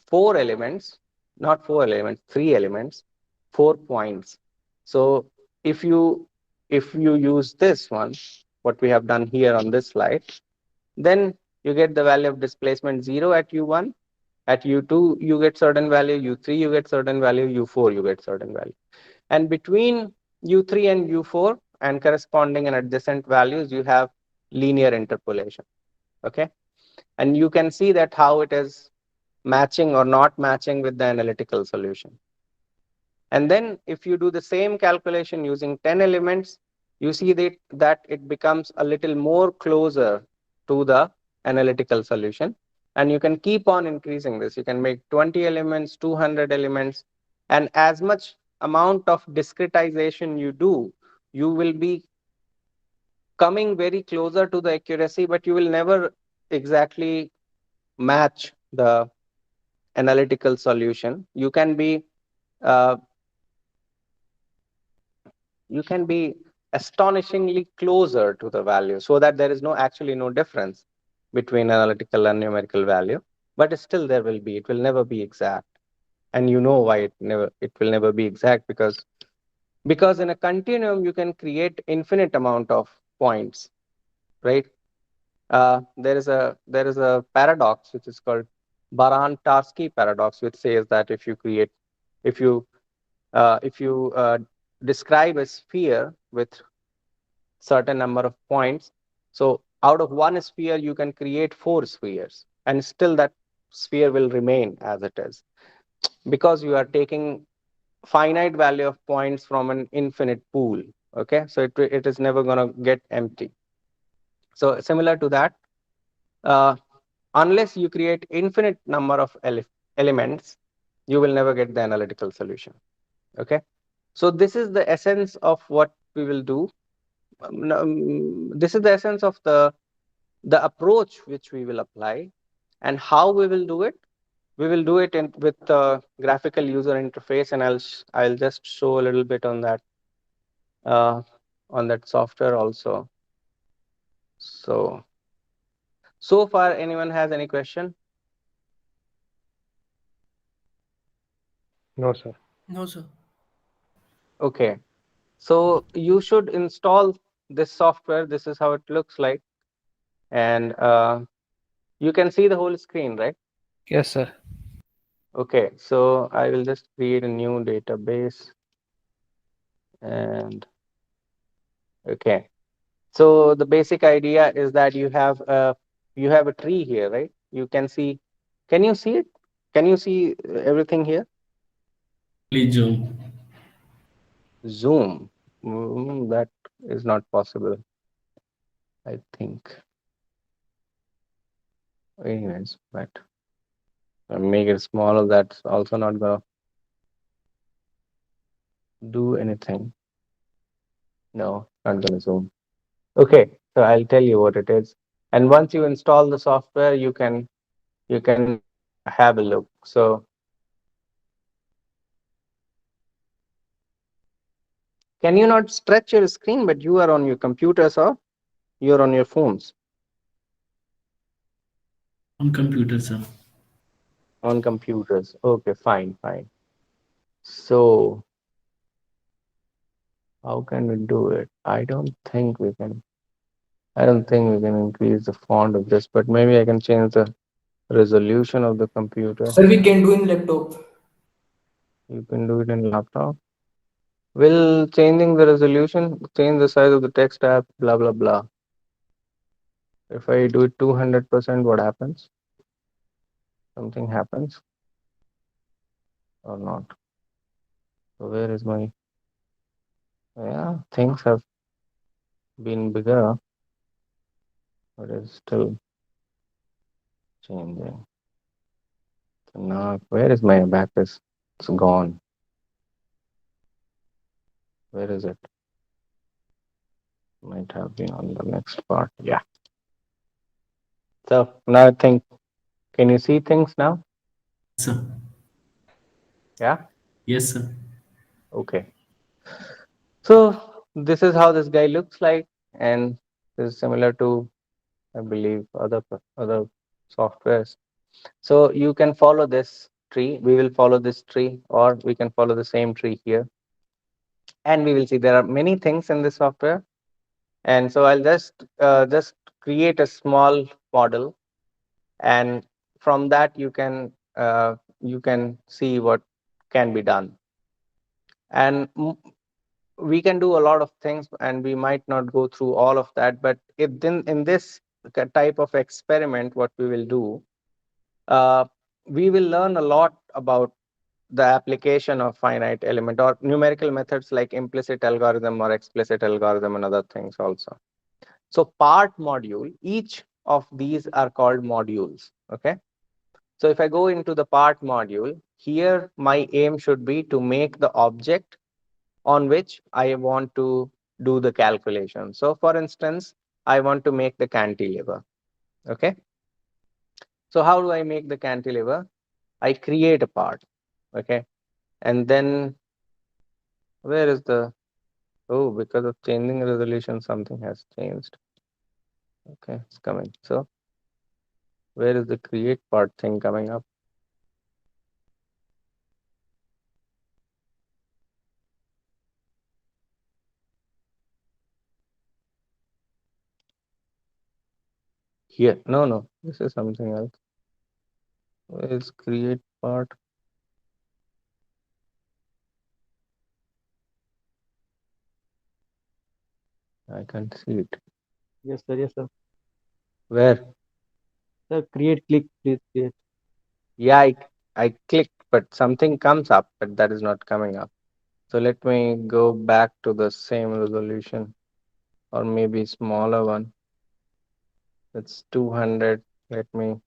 4 elements, not 4 elements, 3 elements, 4 points. So if you use this one, what we have done here on this slide, then you get the value of displacement 0 at U1. At U2, you get certain value, U3, you get certain value, U4, you get certain value. And between U3 and U4 and corresponding and adjacent values, you have linear interpolation. Okay, and you can see that how it is matching or not matching with the analytical solution. And then if you do the same calculation using 10 elements, you see that it becomes a little more closer to the analytical solution. And you can keep on increasing this. You can make 20 elements, 200 elements, and as much amount of discretization you do, you will be coming very closer to the accuracy, but you will never exactly match the analytical solution. You can be astonishingly closer to the value, so that there is actually no difference between analytical and numerical value, but still there will be. It will never be exact, and you know why it will never be exact, because in a continuum you can create infinite amount of points, right? there is a paradox which is called Baran-Tarski paradox, which says that if you describe a sphere with certain number of points, so out of one sphere you can create four spheres, and still that sphere will remain as it is, because you are taking finite value of points from an infinite pool. Okay, so it is never going to get empty. So similar to that, uh, unless you create infinite number of elements, you will never get the analytical solution. Okay, so this is the essence of what we will do. This is the essence of the approach which we will apply, and how we will do it. We will do it with the graphical user interface, and I'll just show a little bit uh, on that software also. So far, anyone has any question? No, sir. No, sir. Okay, so you should install this software. This is how it looks like, and you can see the whole screen, right? Yes, sir. Okay, so I will just create a new database, and okay. So the basic idea is that you have a tree here, right? You can see. Can you see it? Can you see everything here? Please zoom. Zoom. That is not possible, I think. Anyways, but make it smaller. That's also not gonna do anything. No, not gonna zoom. Okay, so I'll tell you what it is. And once you install the software, you can have a look. So can you not stretch your screen, but you are on your computers or you're on your phones? On computer, sir. On computers. Okay, fine, fine. So how can we do it? I don't think we can increase the font of this, but maybe I can change the resolution of the computer. Sir, we can do in laptop. You can do it in laptop. Will changing the resolution change the size of the text app? Blah blah blah. If I do it 200%, what happens? Something happens or not? So where is my? Yeah, things have been bigger, but it's still changing. So now, where is my abacus? It's gone. Where is it? Might have been on the next part. Yeah. So now I think, can you see things now? Sir. Yeah. Yes, sir. Okay. So this is how this guy looks like, and this is similar to, I believe, other softwares. So you can follow this tree. We will follow this tree, or we can follow the same tree here, and we will see there are many things in this software. And so I'll just create a small model, and from that you can see what can be done. And we can do a lot of things, and we might not go through all of that, but in this type of experiment, what we will do, uh, we will learn a lot about the application of finite element or numerical methods like implicit algorithm or explicit algorithm and other things also. So part module, each of these are called modules. Okay, so if I go into the part module, here my aim should be to make the object on which I want to do the calculation. So for instance, I want to make the cantilever. Okay, so how do I make the cantilever? I create a part. Okay, and then where is the, oh, because of changing resolution, something has changed. Okay, it's coming. So where is the create part thing coming up? Here, no, this is something else. Let's create part. I can't see it. Yes, sir. Yes, sir. Where? Sir, create, click, please create. Yeah, I clicked, but something comes up, but that is not coming up. So let me go back to the same resolution, or maybe smaller one. It's 200. Let me,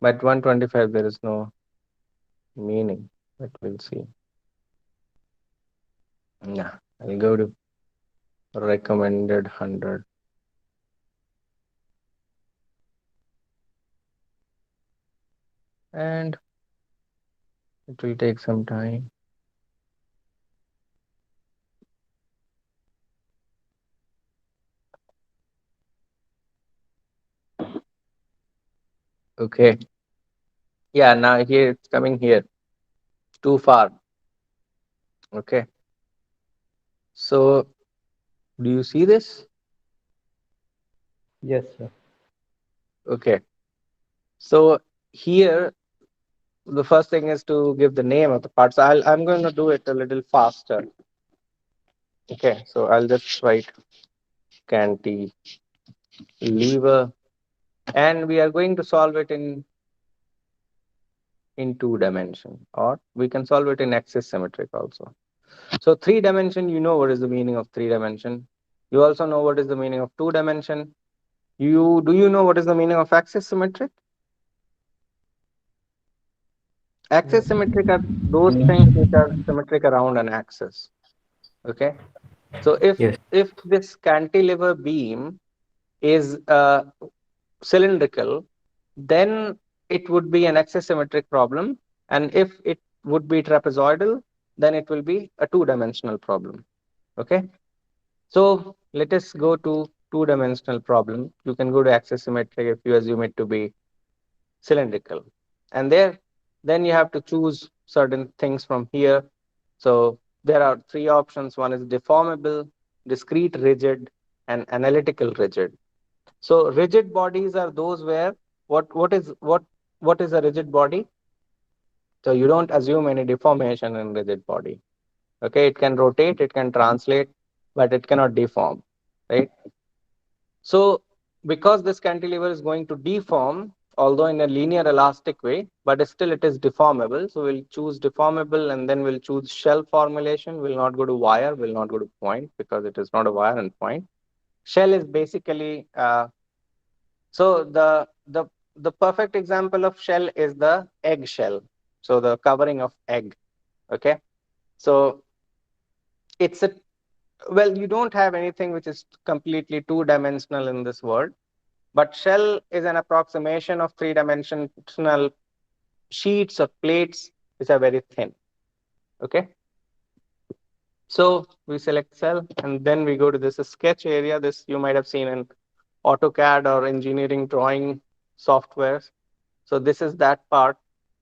but 125 there is no meaning. But we'll see. Yeah, I'll go to recommended 100. And it will take some time. Okay. Yeah, now here it's coming here. Too far. Okay. So do you see this? Yes, sir. Okay. So here the first thing is to give the name of the part. So I'm going to do it a little faster. Okay. So I'll just write cantilever, and we are going to solve it in 2 dimension, or we can solve it in axis symmetric also. So 3 dimension, you know what is the meaning of 3 dimension. You also know what is the meaning of 2 dimension. Do you know what is the meaning of axis symmetric? Axis symmetric are those things which are symmetric around an axis. Okay. So Yes. if this cantilever beam is cylindrical, then it would be an axis symmetric problem. And if it would be trapezoidal, then it will be a 2 dimensional problem. Okay. So let us go to 2 dimensional problem. You can go to axis symmetric if you assume it to be cylindrical. And then you have to choose certain things from here. So there are 3 options. One is deformable, discrete rigid, and analytical rigid. So rigid bodies are those where what is a rigid body? So you don't assume any deformation in rigid body. Okay, it can rotate, it can translate, but it cannot deform, right? So because this cantilever is going to deform, although in a linear elastic way, but still it is deformable. So we'll choose deformable, and then we'll choose shell formulation. We'll not go to wire, we'll not go to point, because it is not a wire and point. Shell is basically, so the perfect example of shell is the egg shell. So the covering of egg. Okay. So it's a, well, you don't have anything which is completely 2 dimensional in this world. But shell is an approximation of 3 dimensional sheets or plates which are very thin. Okay. So we select cell, and then we go to this sketch area. This you might have seen in AutoCAD or engineering drawing softwares. So this is that part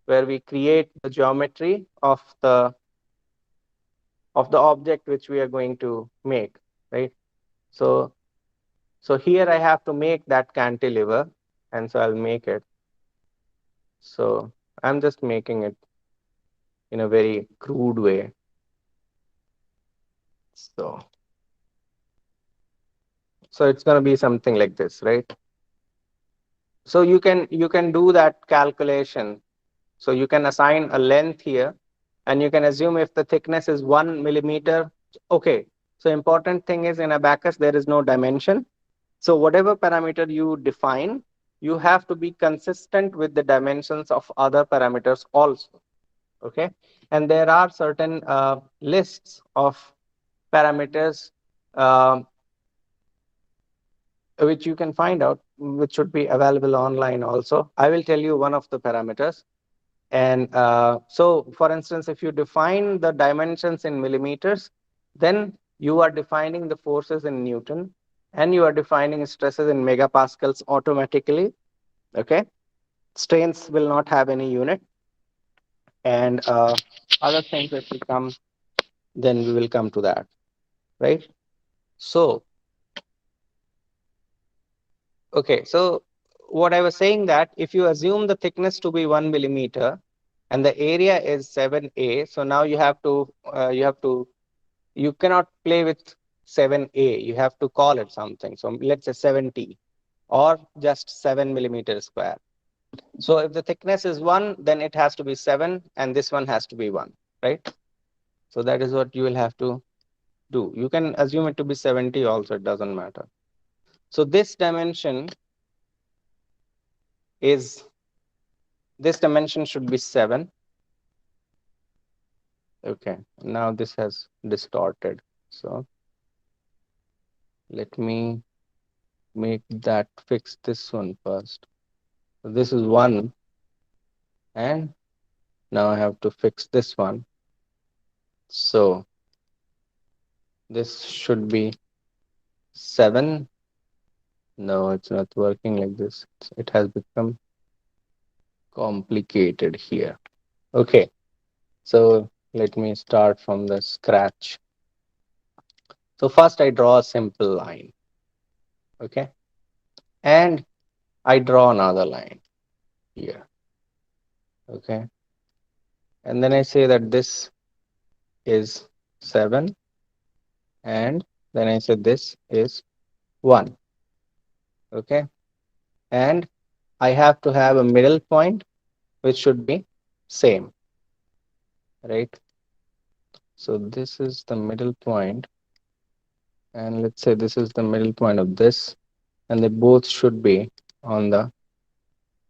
where we create the geometry of the object which we are going to make, right? So here I have to make that cantilever, and so I'll make it. So I'm just making it in a very crude way. So it's going to be something like this, right? So you can do that calculation. So you can assign a length here, and you can assume if the thickness is 1 millimeter. Okay. So important thing is in abacus there is no dimension. So whatever parameter you define, you have to be consistent with the dimensions of other parameters also. Okay. And there are certain lists of parameters which you can find out, which should be available online also. I will tell you one of the parameters. And so, for instance, if you define the dimensions in millimeters, then you are defining the forces in Newton, and you are defining stresses in megapascals automatically. Okay. Strains will not have any unit. And other things that will come, then we will come to that, right? So, okay. So what I was saying, that if you assume the thickness to be 1 millimeter and the area is 7A, so now you cannot play with 7A. You have to call it something. So let's say 7T or just 7 millimeter square. So if the thickness is 1, then it has to be 7 and this one has to be 1, right? So that is what you will have to do. You can assume it to be 70 also, it doesn't matter. So this dimension should be 7. Okay, now this has distorted. So let me fix this one first. So this is 1 and now I have to fix this one. So this should be 7. No, it's not working like this. It has become complicated here. Okay, so let me start from the scratch. So first I draw a simple line. Okay, and I draw another line here. Okay, and then I say that this is 7 and then I say this is 1. Okay, and I have to have a middle point which should be same, right? So this is the middle point, and let's say this is the middle point of this, and they both should be on the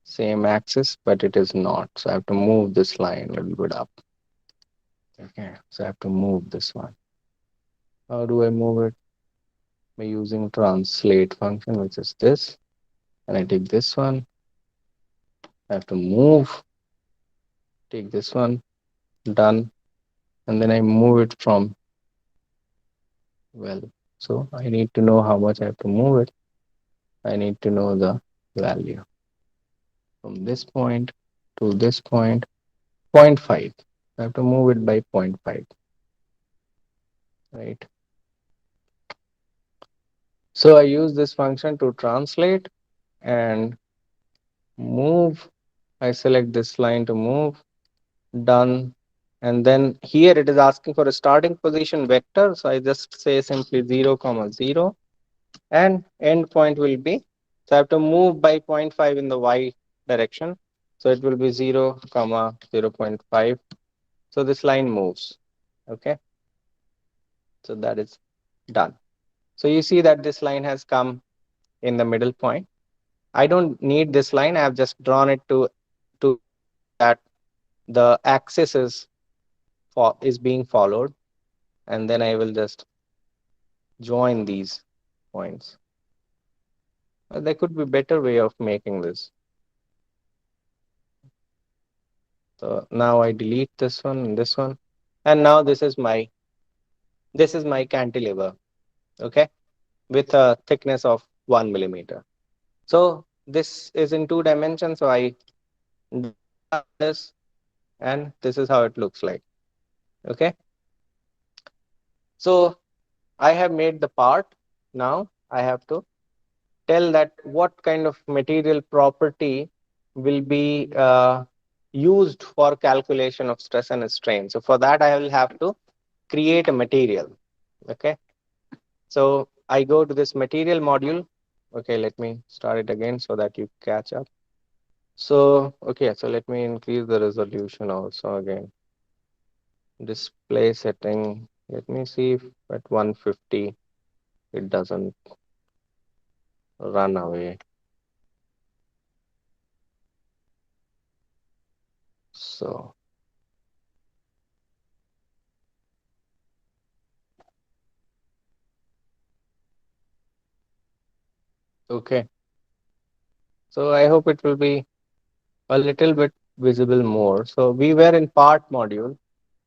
same axis, but it is not. So I have to move this line a little bit up. Okay, so I have to move this one. How do I move it? By using translate function, which is this, and I take this one. I have to move, take this one, done, and then I move it from, well, so I need to know how much I have to move it. I need to know the value. From this point to this point, 0.5. I have to move it by 0.5, right? So I use this function to translate and move. I select this line to move, done. And then here it is asking for a starting position vector. So I just say simply 0, 0, and end point will be, so I have to move by 0.5 in the y direction. So it will be 0, 0.5. So this line moves. Okay. So that is done. So you see that this line has come in the middle point. I don't need this line. I have just drawn it to that the axis is being followed, and then I will just join these points. There could be a better way of making this. So now I delete this one and this one, and now this is my cantilever, okay, with a thickness of 1 millimeter. So this is in 2 dimensions. So I do this, and this is how it looks like. Okay. So I have made the part. Now I have to tell that what kind of material property will be used for calculation of stress and strain. So for that I will have to create a material. Okay. So I go to this material module. Okay, let me start it again so that you catch up. So, okay, so let me increase the resolution also again. Display setting. Let me see if at 150 it doesn't run away. So okay. So I hope it will be a little bit visible more. So we were in part module.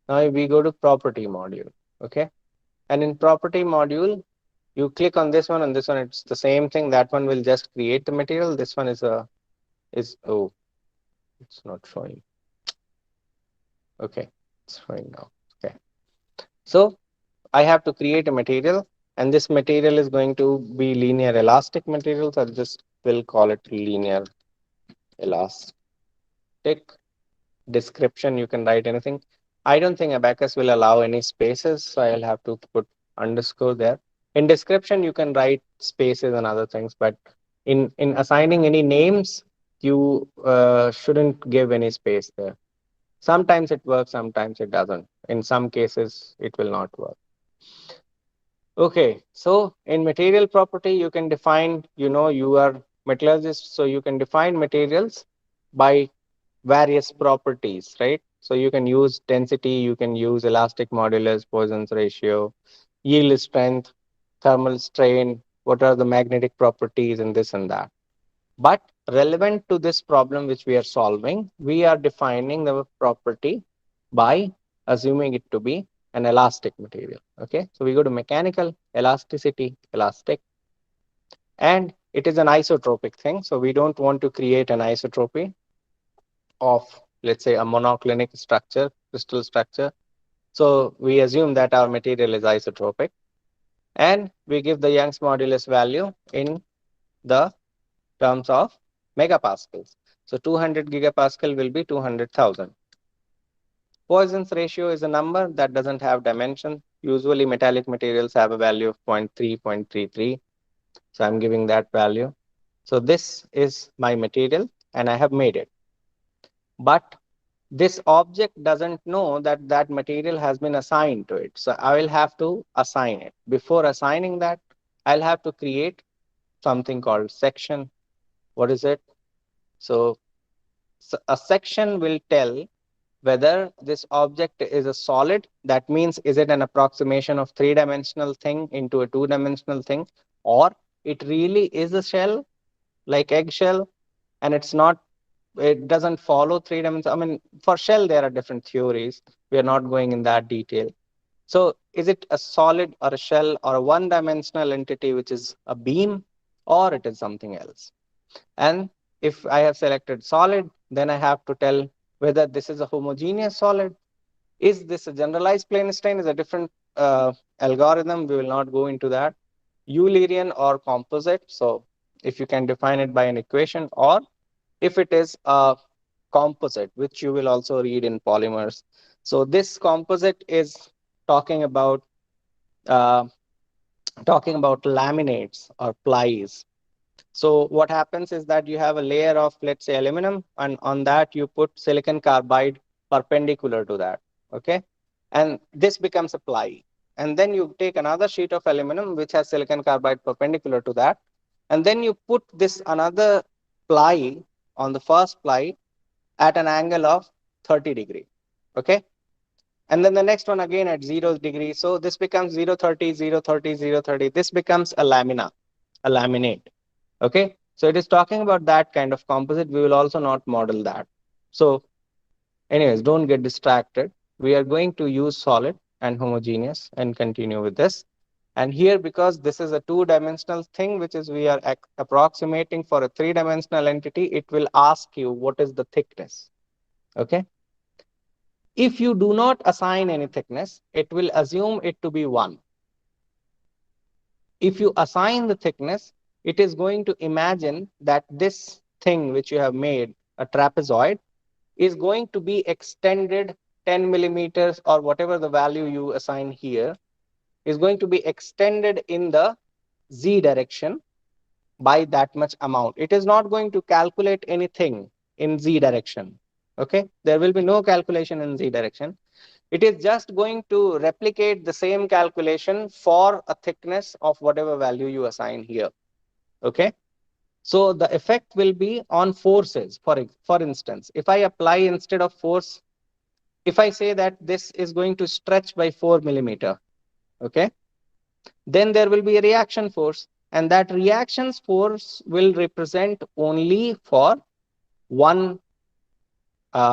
Now we go to property module. Okay. And in property module, you click on this one and this one, it's the same thing. That one will just create the material. This one is oh, it's not showing. Okay, it's showing now. Okay. So I have to create a material, and this material is going to be linear elastic material. So I'll just We'll call it linear elastic. Description, you can write anything. I don't think Abacus will allow any spaces, so I'll have to put underscore there. In description, you can write spaces and other things, but in assigning any names, you shouldn't give any space there. Sometimes it works, sometimes it doesn't. In some cases, it will not work. Okay, so in material property, you can define, you are metallurgist, so you can define materials by various properties, right? So you can use density, you can use elastic modulus, Poisson's ratio, yield strength, thermal strain, what are the magnetic properties and this and that. But relevant to this problem which we are solving, we are defining the property by assuming it to be an elastic material. Okay, so we go to mechanical, elasticity, elastic, and it is an isotropic thing. So we don't want to create an isotropy of, let's say, a monoclinic structure, crystal structure. So we assume that our material is isotropic, and we give the Young's modulus value in the terms of megapascals. So 200 gigapascal will be 200,000. Poisson's ratio is a number that doesn't have dimension. Usually metallic materials have a value of 0.3, 0.33. So I'm giving that value. So this is my material and I have made it. But this object doesn't know that that material has been assigned to it. So I will have to assign it. Before assigning that, I'll have to create something called section. What is it? So a section will tell whether this object is a solid. That means, is it an approximation of three-dimensional thing into a two-dimensional thing, or it really is a shell, like eggshell, and it doesn't follow three dimensions. I mean, for shell, there are different theories. We are not going in that detail. So is it a solid or a shell or a one-dimensional entity, which is a beam, or it is something else? And if I have selected solid, then I have to tell whether this is a homogeneous solid. Is this a generalized plane strain? Is a different algorithm. We will not go into that. Eulerian or composite. So if you can define it by an equation, or if it is a composite, which you will also read in polymers. So this composite is talking about uh, laminates or plies. So what happens is that you have a layer of, let's say, aluminum, and on that you put silicon carbide perpendicular to that. Okay, and this becomes a ply. And then you take another sheet of aluminum which has silicon carbide perpendicular to that, and then you put this another ply on the first ply at an angle of 30 degree. Okay, and then the next one again at 0 degree. So this becomes 0, 30, 0, 30, 0, 30. This becomes a lamina, a laminate. Okay, so it is talking about that kind of composite. We will also not model that. So anyways, don't get distracted. We are going to use solid and homogeneous and continue with this. And here, because this is a two-dimensional thing, which is we are approximating for a three-dimensional entity, it will ask you what is the thickness. Okay. If you do not assign any thickness, it will assume it to be 1. If you assign the thickness, it is going to imagine that this thing which you have made, a trapezoid, is going to be extended 10 millimeters or whatever the value you assign here, is going to be extended in the z direction by that much amount. It is not going to calculate anything in z direction. Okay, there will be no calculation in z direction. It is just going to replicate the same calculation for a thickness of whatever value you assign here. Okay, so the effect will be on forces. For instance, if I apply instead of force, if I say that this is going to stretch by 4 millimeter, okay, then there will be a reaction force, and that reaction force will represent only for 1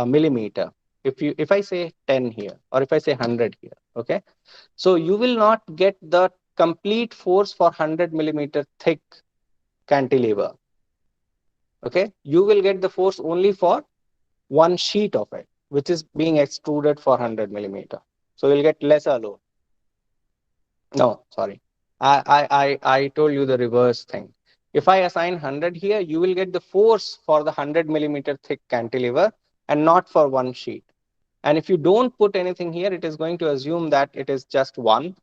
millimeter. If I say 10 here, or if I say 100 here, okay, so you will not get the complete force for 100 millimeter thick cantilever. Okay, you will get the force only for one sheet of it, which is being extruded for 100 millimeter. So you'll get lesser load. No, sorry. I told you the reverse thing. If I assign 100 here, you will get the force for the 100 mm thick cantilever and not for one sheet. And if you don't put anything here, it is going to assume that it is just one.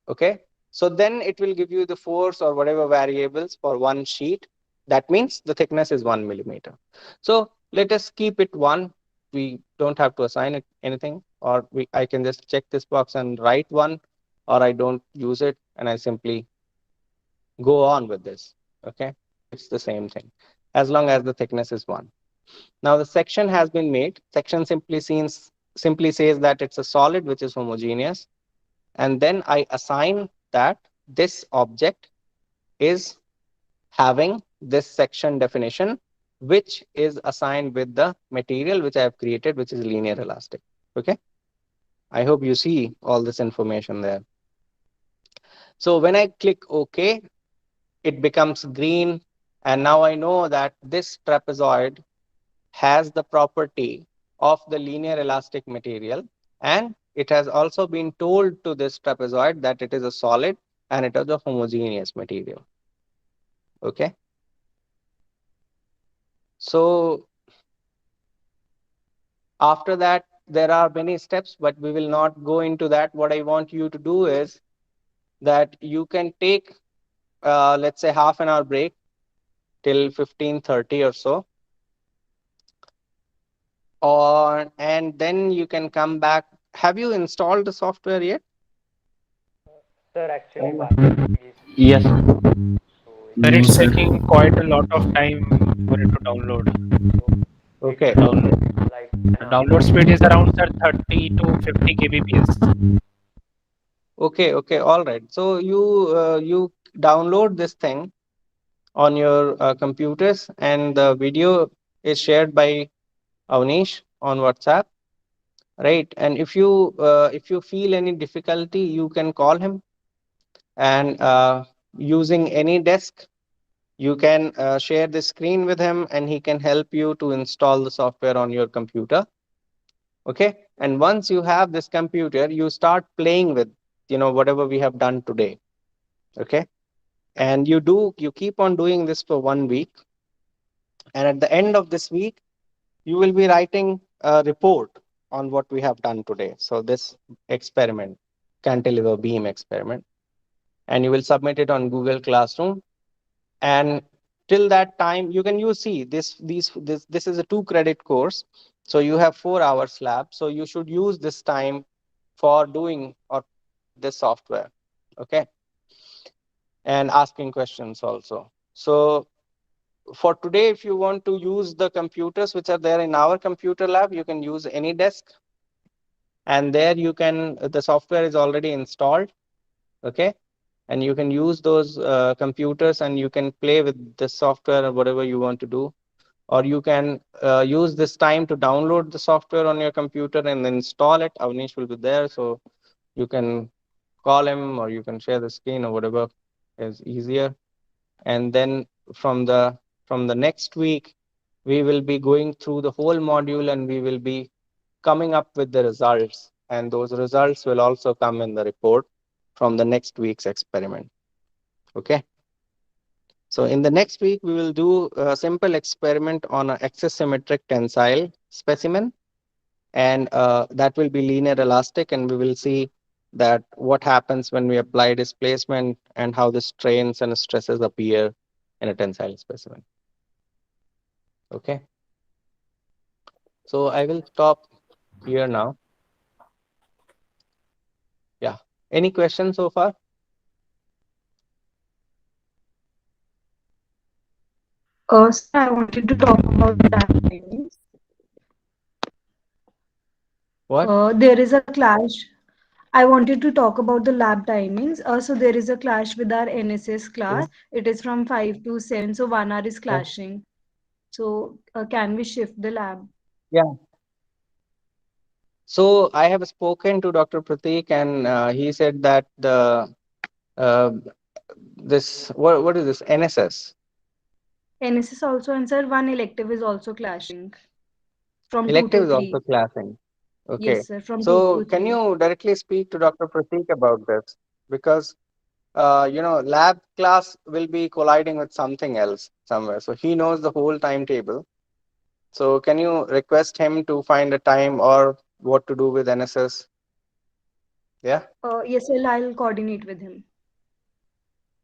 Okay. So then it will give you the force or whatever variables for one sheet. That means the thickness is 1 mm. So let us keep it one. We don't have to assign it anything, or I can just check this box and write one, or I don't use it and I simply go on with this. Okay. It's the same thing as long as the thickness is one. Now the section has been made. Section simply says that it's a solid which is homogeneous. And then I assign that this object is having this section definition, which is assigned with the material which I have created, which is linear elastic. Okay. I hope you see all this information there. So when I click OK, it becomes green. And now I know that this trapezoid has the property of the linear elastic material, and it has also been told to this trapezoid that it is a solid and it is a homogeneous material. Okay. So after that, there are many steps, but we will not go into that. What I want you to do is that you can take, let's say, half an hour break till 15:30 or so, and then you can come back. Have you installed the software yet? Sir, actually, Oh. one is Yes. sir, No, it's sir. taking quite a lot of time for it to download. Okay. The download speed is around sir 30 to 50 kbps. Okay, okay, all right. So you download this thing on your computers, and the video is shared by Avnish on WhatsApp, right? And if you feel any difficulty, you can call him, and using any desk, you can share the screen with him, and he can help you to install the software on your computer. Okay, and once you have this computer, you start playing with whatever we have done today. Okay. And you keep on doing this for 1 week, and at the end of this week you will be writing a report on what we have done today. So this experiment, cantilever beam experiment, and you will submit it on Google Classroom. And till that time you can see this is a 2 credit course, so you have 4 hours lab, so you should use this time for doing or this software. Okay. And asking questions also. So for today, if you want to use the computers which are there in our computer lab, you can use any desk, and there you can, the software is already installed. Okay. And you can use those computers, and you can play with the software or whatever you want to do, or you can use this time to download the software on your computer and then install it. Avnish will be there, so you can call him, or you can share the screen, or whatever is easier. And then from the next week, we will be going through the whole module, and we will be coming up with the results, and those results will also come in the report from the next week's experiment. Okay. So in the next week, we will do a simple experiment on an axis-symmetric tensile specimen, and that will be linear elastic, and we will see that what happens when we apply displacement and how the strains and stresses appear in a tensile specimen. Okay. So I will stop here now. Yeah. Any questions so far? Sir, I wanted to talk about lab timings. What? There is a clash. I wanted to talk about the lab timings. So there is a clash with our NSS Yeah. class. It is from 5 to 7, so 1 hour is Yeah. clashing. So can we shift the lab? Yeah. So I have spoken to Dr. Pratik, and he said that the uh, this what is this NSS? NSS also, and sir, one elective is also clashing from 2 Elective to is also 3. classing. Okay. Yes, sir, from 2 So to can 3. you directly speak to Dr. Pratik about this? Because lab class will be colliding with something else somewhere. So he knows the whole timetable. So can you request him to find a time or what to do with NSS? Yeah. Yes, sir, I'll coordinate with him.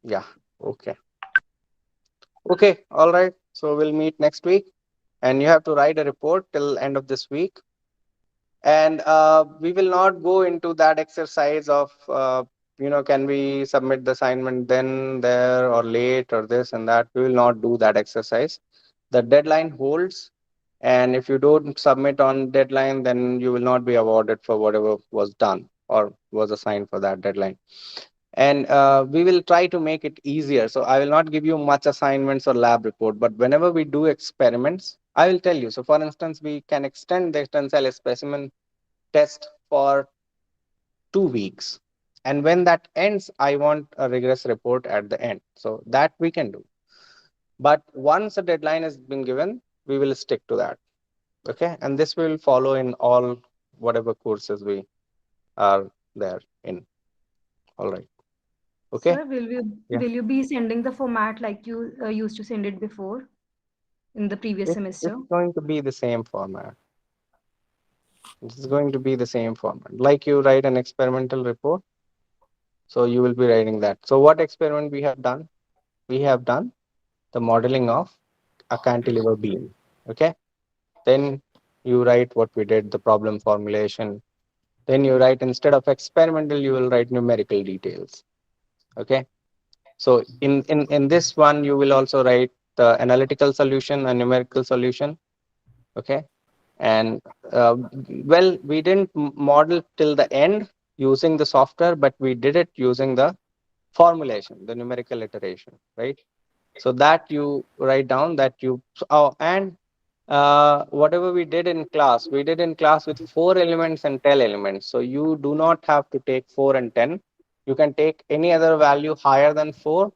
Yeah. Okay. Okay. All right. So we'll meet next week, and you have to write a report till end of this week. And we will not go into that exercise of can we submit the assignment then, there, or late, or this and that. We will not do that exercise. The deadline holds, and if you don't submit on deadline, then you will not be awarded for whatever was done or was assigned for that deadline. And we will try to make it easier. So I will not give you much assignments or lab report, but whenever we do experiments, I will tell you. So for instance, we can extend the tensile specimen test for 2 weeks. And when that ends, I want a rigorous report at the end. So that we can do. But once a deadline has been given, we will stick to that. Okay. And this will follow in all whatever courses we are there in. All right. Okay. Sir, Yeah. will you be sending the format like you used to send it before in the previous semester? It's going to be the same format. It's going to be the same format. Like you write an experimental report, so you will be writing that. So what experiment we have done? We have done the modeling of a cantilever beam. Okay. Then you write what we did, the problem formulation. Then you write, instead of experimental, you will write numerical details. Okay. So in this one, you will also write the analytical solution and numerical solution. Okay. And well, we didn't model till the end using the software, but we did it using the formulation, the numerical iteration, right? So that you write down that you, and whatever we did in class, we did in class with 4 elements and 10 elements. So you do not have to take 4 and 10. You can take any other value higher than 4.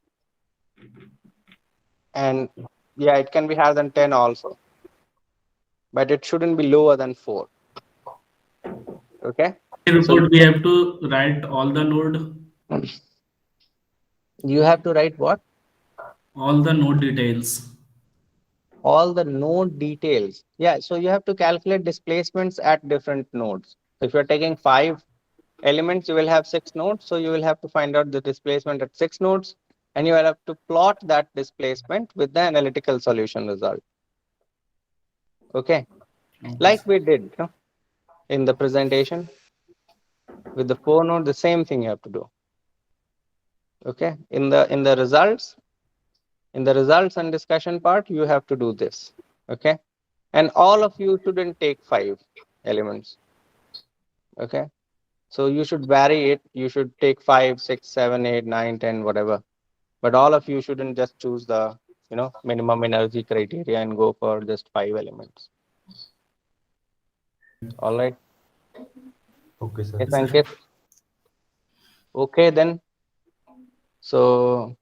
And yeah, it can be higher than 10 also, but it shouldn't be lower than 4. Okay. Report we have to write all the node, You have to write what? all the node details. All the node details. Yeah, so you have to calculate displacements at different nodes. If you're taking 5 elements, you will have 6 nodes. So you will have to find out the displacement at 6 nodes, and you will have to plot that displacement with the analytical solution result. Okay. Like we did in the presentation with the 4 node, the same thing you have to do. Okay. In the results and discussion part, you have to do this. Okay. And all of you shouldn't take 5 elements. Okay. So you should vary it. You should take 5, 6, 7, 8, 9, 10, whatever. But all of you shouldn't just choose the minimum energy criteria and go for just 5 elements. All right. Okay, sir. Yes, Ankit. Okay, then. So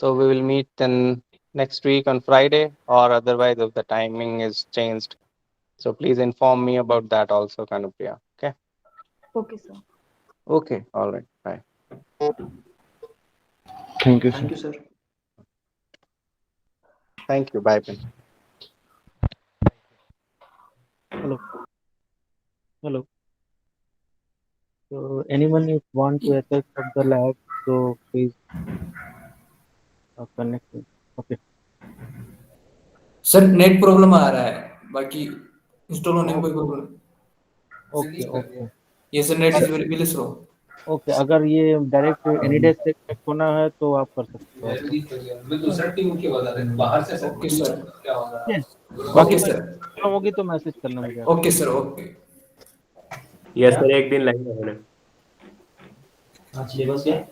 we will meet then next week on Friday, or otherwise if the timing is changed. So please inform me about that also, Kanupriya. Okay. Okay, sir. Okay. All right. Bye. Thank you, sir. Thank you, sir. Thank you. Bye. Hello. Hello. So anyone if want to access of the lab, so please connect me. Okay. Sir net problem आ रहा है, बाकी install होने में कोई problem okay okay ये sir net is very slow. Okay, अगर ये डायरेक्ट एनी डे से कनेक्ट होना है तो आप कर सकते हो. Okay sir. बाकी ओके सर. प्रॉब्लम होगी तो मैसेज करना मुझे. Okay sir. Okay. Yes sir, एक दिन लगेगा. सिलेबस क्या